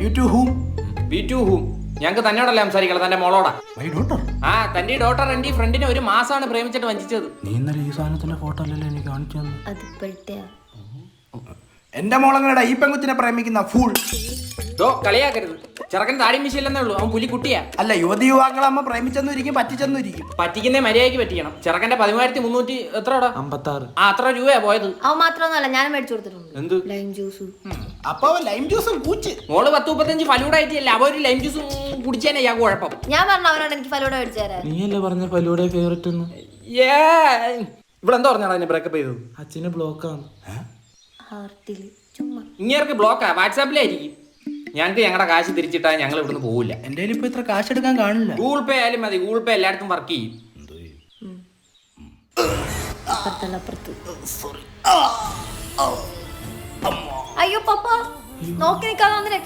U to whom? We to whom? ഞങ്ങൾക്ക് തന്നോടല്ലേ സംസാരിക്കണം, തന്റെ മോളോടാ. My daughter. ആ തന്റെ ഡോട്ടർ എന്റെ ഫ്രണ്ടിനെ ഒരു മാസമാണ് പ്രേമിച്ചിട്ട് വഞ്ചിച്ചത്. നീ ഇന്നലെ ഈ സാധനത്തിന്റെ ഫോട്ടോ അല്ലല്ലോ എനിക്ക് കാണിച്ചു തന്നു. അതിപ്പോഴത്തെ എന്റെ മോളങ്ങളുടെ ഈ പെങ്കുത്തിനെ പ്രേമിക്കുന്ന ഫൂൾ. കളിയാക്കരുത്. ചെറുക്കൻ താടി മിശയില്ലെന്നേ ഉള്ളൂ, അവൻ പുലി കുട്ടിയാ. അല്ല, യുവതി യുവാക്കളമ്മ പ്രേമിച്ചെന്നിരിക്കും, പറ്റിച്ചെന്നിരിക്കും. പറ്റിക്കുന്നേ മര്യാദയ്ക്ക് പറ്റിക്കണം. ചെറുക്കന്റെ 13,300 എത്രടാ? 56. ആ അത്ര രൂപയാ പോയത്. അവൻ മാത്രമൊന്നുമല്ല, ഞാൻ മേടിച്ചു കൊടുത്തിട്ടുണ്ട്. എന്ത്? Lime juice. അപ്പൊ ലൈം ജ്യൂസും പൂച്ച്. മോള് 10-35 ഫലൂഡ ആയിട്ടില്ല, അവ ഒരു ലൈം ജ്യൂസ് കുടിച്ചാനേ യാ കുഴപ്പം. ഞാൻ പറഞ്ഞു അവനോട് എനിക്ക് ഫലൂഡ മേടിച്ചു തരാൻ. നീയല്ലേ പറഞ്ഞ ഫലൂടെ ഫേവറേറ്റ് ഒന്ന്. ഇവിടെ എന്താ പറഞ്ഞാണ് അതിനെ ബ്രേക്കപ്പ് ചെയ്തത്? അച്ഛന് ബ്ലോക്കാണ്. ഹാർട്ടില് ചുമ്മാ. ഇങ്ങേർക്ക് ബ്ലോക്കാ, വാട്സാപ്പിലായിരിക്കും. ഞങ്ങൾക്ക് ഞങ്ങളുടെ കാശ് തിരിച്ചിട്ടാ ഞങ്ങൾ ഇവിടുന്ന് പോവില്ല. എന്റെ ഇപ്പൊ ഇത്ര കാശ് എടുക്കാൻ കാണില്ല. ഗൂഗിൾ പേ ആയാലും മതി, ഗൂഗിൾ പേ എല്ലായിടത്തും വർക്ക് ചെയ്യും. അപ്പുറത്ത്. അയ്യോ പപ്പ നോക്കി നിൽക്കാതെ